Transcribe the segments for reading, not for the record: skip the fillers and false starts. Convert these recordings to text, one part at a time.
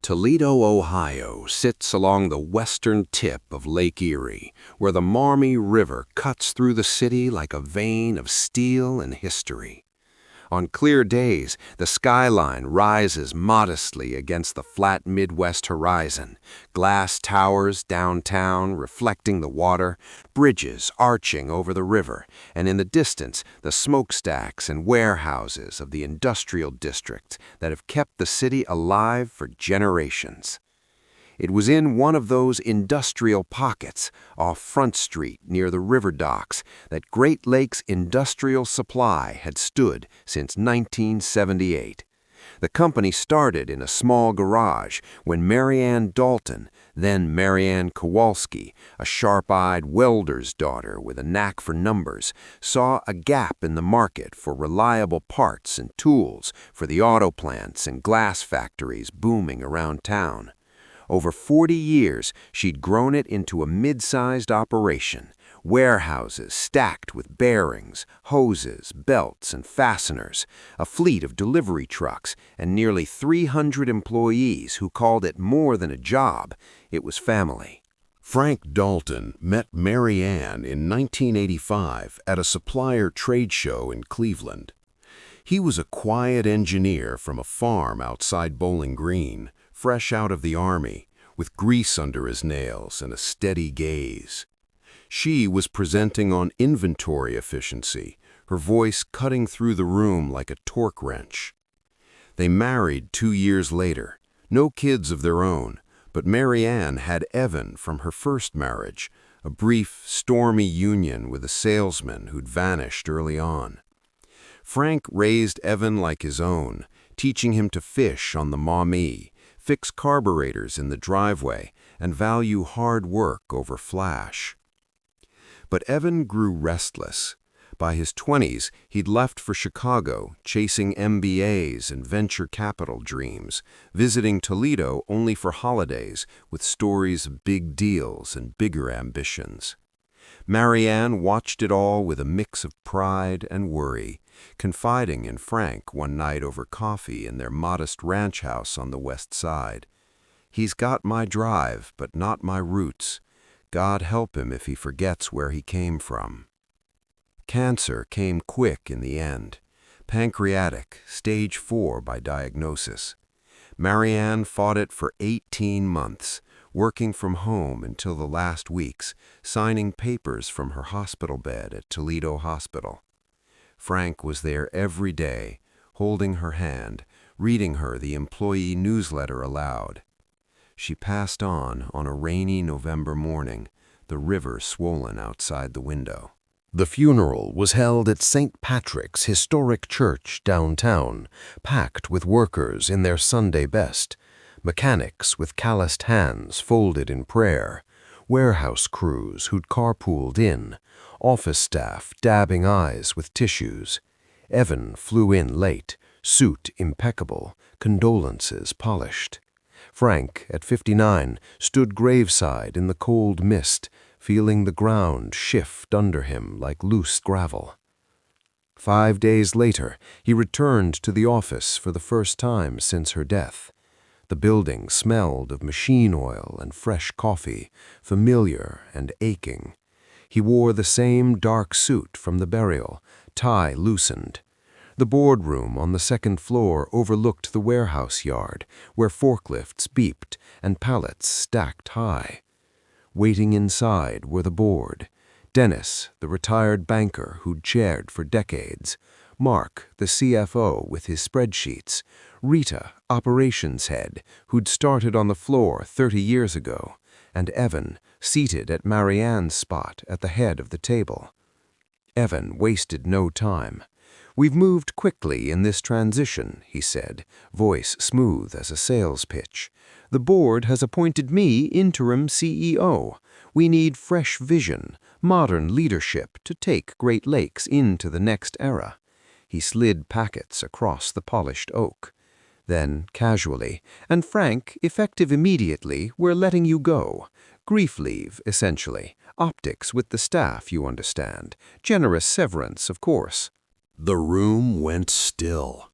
Toledo, Ohio sits along the western tip of Lake Erie, where the Maumee River cuts through the city like a vein of steel and history. On clear days, the skyline rises modestly against the flat Midwest horizon, glass towers downtown reflecting the water, bridges arching over the river, and in the distance, the smokestacks and warehouses of the industrial districts that have kept the city alive for generations. It was in one of those industrial pockets off Front Street near the river docks that Great Lakes Industrial Supply had stood since 1978. The company started in a small garage when Maryanne Dalton, then Maryanne Kowalski, a sharp-eyed welder's daughter with a knack for numbers, saw a gap in the market for reliable parts and tools for the auto plants and glass factories booming around town. Over 40 years, she'd grown it into a mid-sized operation, warehouses stacked with bearings, hoses, belts, and fasteners, a fleet of delivery trucks, and nearly 300 employees who called it more than a job, it was family. Frank Dalton met Maryanne in 1985 at a supplier trade show in Cleveland. He was a quiet engineer from a farm outside Bowling Green, fresh out of the Army, with grease under his nails and a steady gaze. She was presenting on inventory efficiency, her voice cutting through the room like a torque wrench. They married 2 years later, no kids of their own, but Maryanne had Evan from her first marriage, a brief, stormy union with a salesman who'd vanished early on. Frank raised Evan like his own, teaching him to fish on the Maumee, fix carburetors in the driveway, and value hard work over flash. But Evan grew restless. By his 20s, he'd left for Chicago, chasing MBAs and venture capital dreams, visiting Toledo only for holidays with stories of big deals and bigger ambitions. Maryanne watched it all with a mix of pride and worry, confiding in Frank one night over coffee in their modest ranch house on the west side. "He's got my drive, but not my roots. God help him if he forgets where he came from." Cancer came quick in the end. Pancreatic, stage 4 by diagnosis. Maryanne fought it for 18 months, working from home until the last weeks, signing papers from her hospital bed at Toledo Hospital. Frank was there every day, holding her hand, reading her the employee newsletter aloud. She passed on a rainy November morning, the river swollen outside the window. The funeral was held at St. Patrick's Historic Church downtown, packed with workers in their Sunday best, mechanics with calloused hands folded in prayer, warehouse crews who'd carpooled in, office staff dabbing eyes with tissues. Evan flew in late, suit impeccable, condolences polished. Frank, at 59, stood graveside in the cold mist, feeling the ground shift under him like loose gravel. 5 days later, he returned to the office for the first time since her death. The building smelled of machine oil and fresh coffee, familiar and aching. He wore the same dark suit from the burial, tie loosened. The boardroom on the second floor overlooked the warehouse yard, where forklifts beeped and pallets stacked high. Waiting inside were the board, Dennis, the retired banker who'd chaired for decades, Mark, the CFO with his spreadsheets, Rita, operations head, who'd started on the floor 30 years ago, and Evan, seated at Maryanne's spot at the head of the table. Evan wasted no time. "We've moved quickly in this transition," he said, voice smooth as a sales pitch. "The board has appointed me interim CEO. We need fresh vision, modern leadership to take Great Lakes into the next era." He slid packets across the polished oak. Then, casually, "And Frank, effective immediately, we're letting you go. Grief leave, essentially. Optics with the staff, you understand. Generous severance, of course." The room went still.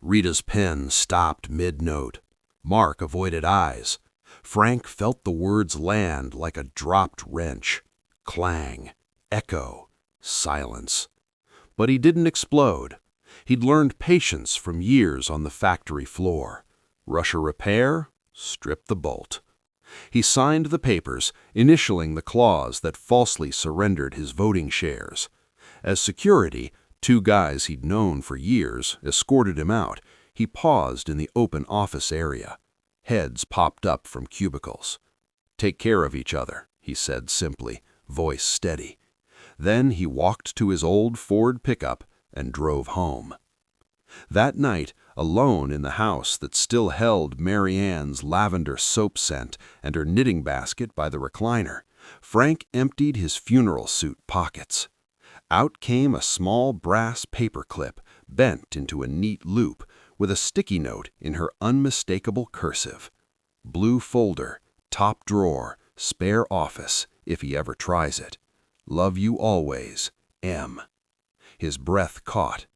Rita's pen stopped mid-note. Mark avoided eyes. Frank felt the words land like a dropped wrench. Clang, echo, silence. But he didn't explode. He'd learned patience from years on the factory floor. Rush a repair, strip the bolt. He signed the papers, initialing the clause that falsely surrendered his voting shares. As security, two guys he'd known for years escorted him out. He paused in the open office area. Heads popped up from cubicles. "Take care of each other," he said simply, voice steady. Then he walked to his old Ford pickup and drove home. That night, alone in the house that still held Maryanne's lavender soap scent and her knitting basket by the recliner, Frank emptied his funeral suit pockets. Out came a small brass paperclip, bent into a neat loop, with a sticky note in her unmistakable cursive. Blue folder, top drawer, spare office, if he ever tries it. Love you always, M. His breath caught.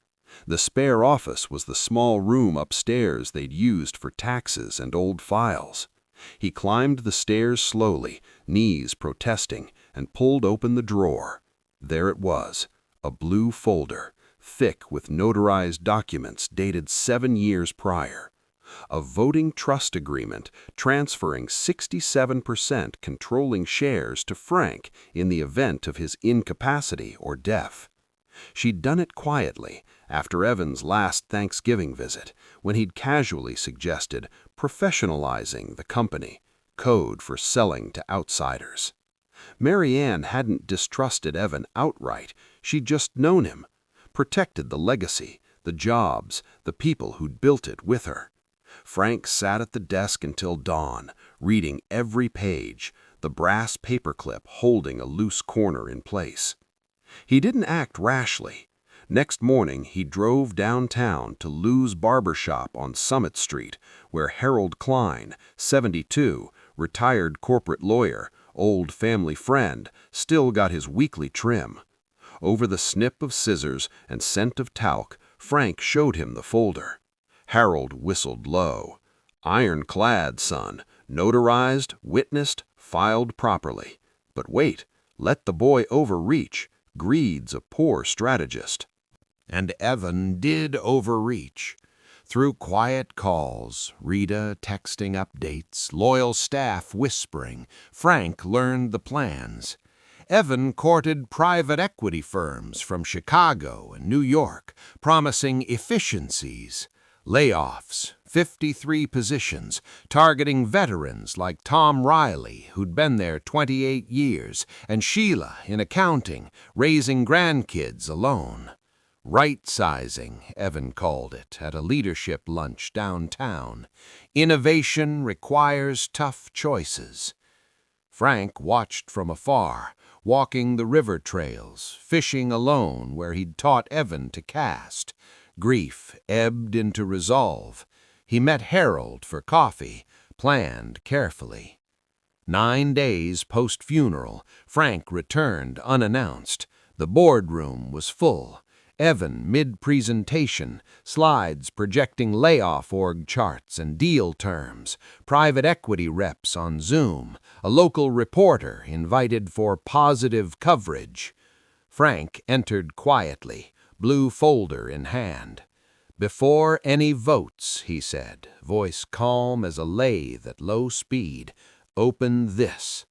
The spare office was the small room upstairs they'd used for taxes and old files. He climbed the stairs slowly, knees protesting, and pulled open the drawer. There it was, a blue folder, thick with notarized documents dated 7 years prior. A voting trust agreement transferring 67% controlling shares to Frank in the event of his incapacity or death. She'd done it quietly, after Evan's last Thanksgiving visit, when he'd casually suggested professionalizing the company, code for selling to outsiders. Maryanne hadn't distrusted Evan outright. She'd just known him, protected the legacy, the jobs, the people who'd built it with her. Frank sat at the desk until dawn, reading every page, the brass paperclip holding a loose corner in place. He didn't act rashly. Next morning, he drove downtown to Lou's Barber Shop on Summit Street, where Harold Klein, 72, retired corporate lawyer, old family friend, still got his weekly trim. Over the snip of scissors and scent of talc, Frank showed him the folder. Harold whistled low. "Ironclad, son. Notarized, witnessed, filed properly. But wait, let the boy overreach. Greed's a poor strategist." And Evan did overreach. Through quiet calls, Rita texting updates, loyal staff whispering, Frank learned the plans. Evan courted private equity firms from Chicago and New York, promising efficiencies. Layoffs, 53 positions, targeting veterans like Tom Riley, who'd been there 28 years, and Sheila in accounting, raising grandkids alone. Right-sizing, Evan called it, at a leadership lunch downtown. Innovation requires tough choices. Frank watched from afar, walking the river trails, fishing alone where he'd taught Evan to cast. Grief ebbed into resolve. He met Harold for coffee, planned carefully. 9 days post-funeral, Frank returned unannounced. The boardroom was full. Evan mid-presentation, slides projecting layoff org charts and deal terms, private equity reps on Zoom, a local reporter invited for positive coverage. Frank entered quietly, blue folder in hand. "Before any votes," he said, voice calm as a lathe at low speed, "open this."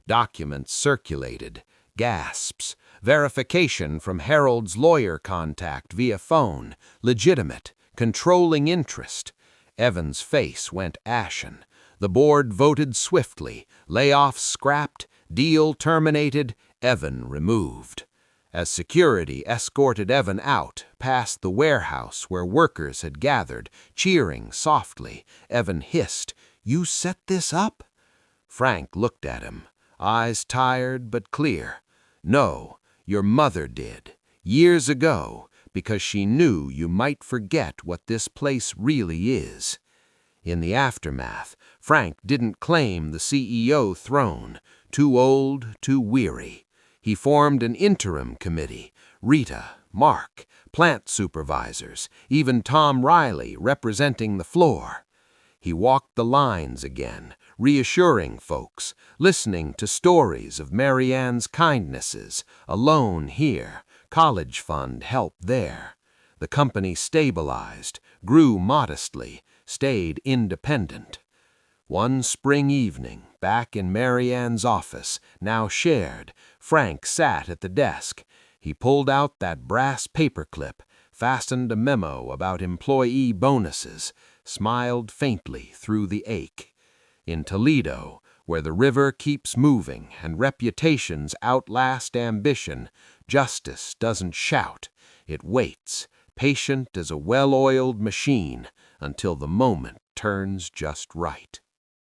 Documents circulated, gasps, verification from Harold's lawyer contact via phone, legitimate, controlling interest. Evan's face went ashen. The board voted swiftly, layoffs scrapped, deal terminated, Evan removed. As security escorted Evan out, past the warehouse where workers had gathered, cheering softly, Evan hissed, "You set this up?" Frank looked at him, eyes tired but clear. "No, your mother did, years ago, because she knew you might forget what this place really is." In the aftermath, Frank didn't claim the CEO throne, too old, too weary. He formed an interim committee, Rita, Mark, plant supervisors, even Tom Riley representing the floor. He walked the lines again, reassuring folks, listening to stories of Maryanne's kindnesses, a loan here, college fund help there. The company stabilized, grew modestly, stayed independent. One spring evening, back in Maryanne's office, now shared, Frank sat at the desk. He pulled out that brass paperclip, fastened a memo about employee bonuses, smiled faintly through the ache. In Toledo, where the river keeps moving and reputations outlast ambition, justice doesn't shout, it waits, patient as a well-oiled machine, until the moment turns just right.